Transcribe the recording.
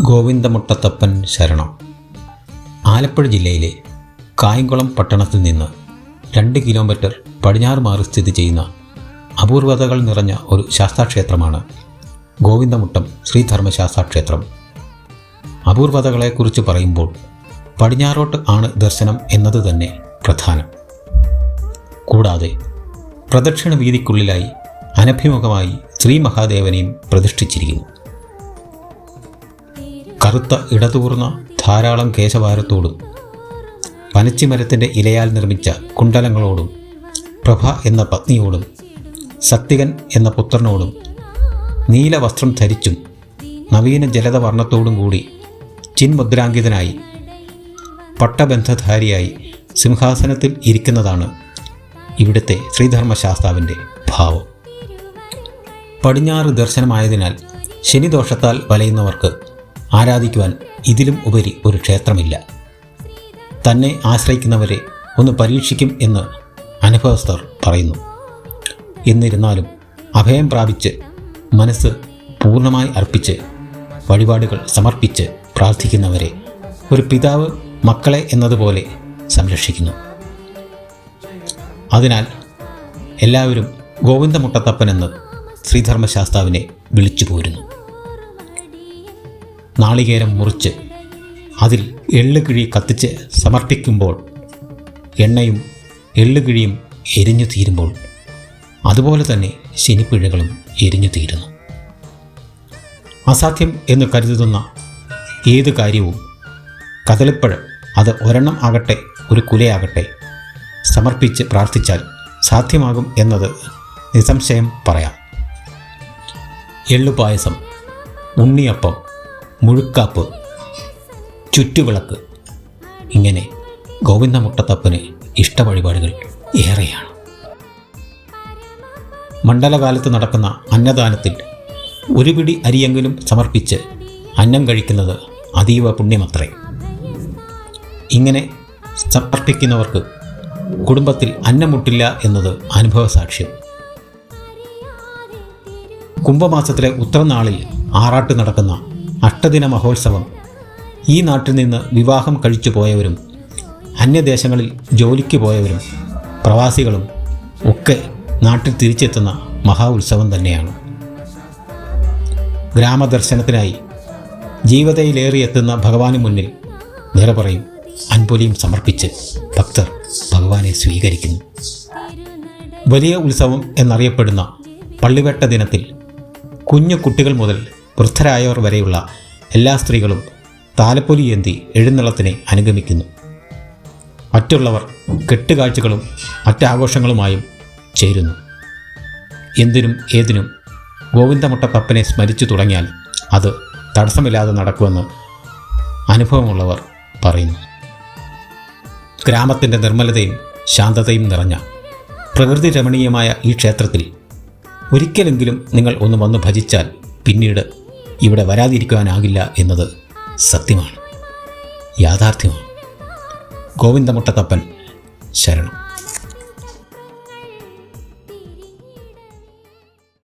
ഗോവിന്ദമുട്ടത്തപ്പൻ ശരണം. ആലപ്പുഴ ജില്ലയിലെ കായംകുളം പട്ടണത്തിൽ നിന്ന് 2 കിലോമീറ്റർ പടിഞ്ഞാറ് മാറി സ്ഥിതി ചെയ്യുന്ന അപൂർവതകൾ നിറഞ്ഞ ഒരു ശാസ്താക്ഷേത്രമാണ് ഗോവിന്ദമുട്ടം ശ്രീധർമ്മശാസ്താക്ഷേത്രം. അപൂർവതകളെക്കുറിച്ച് പറയുമ്പോൾ പടിഞ്ഞാറോട്ട് ആണ് ദർശനം എന്നത് തന്നെ പ്രധാനം. കൂടാതെ പ്രദക്ഷിണ വീതിക്കുള്ളിലായി അനഭിമുഖമായി ശ്രീ മഹാദേവനെയും പ്രതിഷ്ഠിച്ചിരിക്കുന്നു. കറുത്ത ഇടതൂർന്ന ധാരാളം കേശവാരത്തോടും പനച്ചിമരത്തിൻ്റെ ഇലയാൽ നിർമ്മിച്ച കുണ്ടലങ്ങളോടും പ്രഭ എന്ന പത്നിയോടും സത്യകൻ എന്ന പുത്രനോടും നീല വസ്ത്രം ധരിച്ചും നവീന ജലത വർണ്ണത്തോടും കൂടി ചിന്മുദ്രാങ്കിതനായി പട്ടബന്ധധാരിയായി സിംഹാസനത്തിൽ ഇരിക്കുന്നതാണ് ഇവിടുത്തെ ശ്രീധർമ്മശാസ്താവിൻ്റെ ഭാവം. പടിഞ്ഞാറ് ദർശനമായതിനാൽ ശനിദോഷത്താൽ വലയുന്നവർക്ക് ആരാധിക്കുവാൻ ഇതിലും ഉപരി ഒരു ക്ഷേത്രമില്ല. തന്നെ ആശ്രയിക്കുന്നവരെ ഒന്ന് പരീക്ഷിക്കും എന്ന് അനുഭവസ്ഥർ പറയുന്നു. എന്നിരുന്നാലും അഭയം പ്രാപിച്ച് മനസ്സ് പൂർണ്ണമായി അർപ്പിച്ച് വഴിപാടുകൾ സമർപ്പിച്ച് പ്രാർത്ഥിക്കുന്നവരെ ഒരു പിതാവ് മക്കളെ എന്നതുപോലെ സംരക്ഷിക്കുന്നു. അതിനാൽ എല്ലാവരും ഗോവിന്ദമുട്ടത്തപ്പനെന്ന് ശ്രീധർമ്മശാസ്താവിനെ വിളിച്ചു പോരുന്നു. നാളികേരം മുറിച്ച് അതിൽ എള്ളുകിഴി കത്തിച്ച് സമർപ്പിക്കുമ്പോൾ എണ്ണയും എള്ളുകിഴിയും എരിഞ്ഞു തീരുമ്പോൾ അതുപോലെ തന്നെ ശനിപ്പിഴകളും എരിഞ്ഞു തീരുന്നു. അസാധ്യം എന്ന് കരുതുന്ന ഏത് കാര്യവും കദളിപ്പഴം, അത് ഒരെണ്ണം ആകട്ടെ ഒരു കുലയാകട്ടെ, സമർപ്പിച്ച് പ്രാർത്ഥിച്ചാൽ സാധ്യമാകും എന്നത് നിസ്സംശയം പറയാം. എള്ളുപായസം, ഉണ്ണിയപ്പം, മുഴുക്കാപ്പ്, ചുറ്റുവിളക്ക്, ഇങ്ങനെ ഗോവിന്ദമുട്ടത്തപ്പന് ഇഷ്ടവഴിപാടുകൾ ഏറെയാണ്. മണ്ഡലകാലത്ത് നടക്കുന്ന അന്നദാനത്തിൽ ഒരു പിടി അരിയെങ്കിലും സമർപ്പിച്ച് അന്നം കഴിക്കുന്നത് അതീവ പുണ്യമത്രേ. ഇങ്ങനെ സമർപ്പിക്കുന്നവർക്ക് കുടുംബത്തിൽ അന്നം മുട്ടില്ല എന്നത് അനുഭവസാക്ഷ്യം. കുംഭമാസത്തിലെ ഉത്രനാളിൽ ആറാട്ട് നടക്കുന്ന അഷ്ടദിന മഹോത്സവം ഈ നാട്ടിൽ നിന്ന് വിവാഹം കഴിച്ചു പോയവരും അന്യദേശങ്ങളിൽ ജോലിക്ക് പോയവരും പ്രവാസികളും ഒക്കെ നാട്ടിൽ തിരിച്ചെത്തുന്ന മഹാ ഉത്സവം തന്നെയാണ്. ഗ്രാമദർശനത്തിനായി ജീവതയിലേറിയെത്തുന്ന ഭഗവാന് മുന്നിൽ നിറ പറയും അൻപൊലിയും സമർപ്പിച്ച് ഭക്തർ ഭഗവാനെ സ്വീകരിക്കുന്നു. വലിയ ഉത്സവം എന്നറിയപ്പെടുന്ന പള്ളിവേട്ട ദിനത്തിൽ കുഞ്ഞു കുട്ടികൾ മുതൽ വൃദ്ധരായവർ വരെയുള്ള എല്ലാ സ്ത്രീകളും താലപ്പൊലിയേന്തി എഴുന്നള്ളത്തിനെ അനുഗമിക്കുന്നു. മറ്റുള്ളവർ കെട്ടുകാഴ്ചകളും മറ്റാഘോഷങ്ങളുമായും ചേരുന്നു. എന്തിനും ഏതിനും ഗോവിന്ദമുട്ടത്തപ്പനെ സ്മരിച്ചു തുടങ്ങിയാൽ അത് തടസ്സമില്ലാതെ നടക്കുമെന്ന് അനുഭവമുള്ളവർ പറയുന്നു. ഗ്രാമത്തിൻ്റെ നിർമ്മലതയും ശാന്തതയും നിറഞ്ഞ പ്രകൃതി രമണീയമായ ഈ ക്ഷേത്രത്തിൽ ഒരിക്കലെങ്കിലും നിങ്ങൾ ഒന്ന് വന്ന് ഭജിച്ചാൽ പിന്നീട് ഇവിടെ വരാതിരിക്കുവാനാകില്ല എന്നത് സത്യമാണ്, യാഥാർത്ഥ്യമാണ്. ഗോവിന്ദമുട്ടത്തപ്പൻ ശരണം.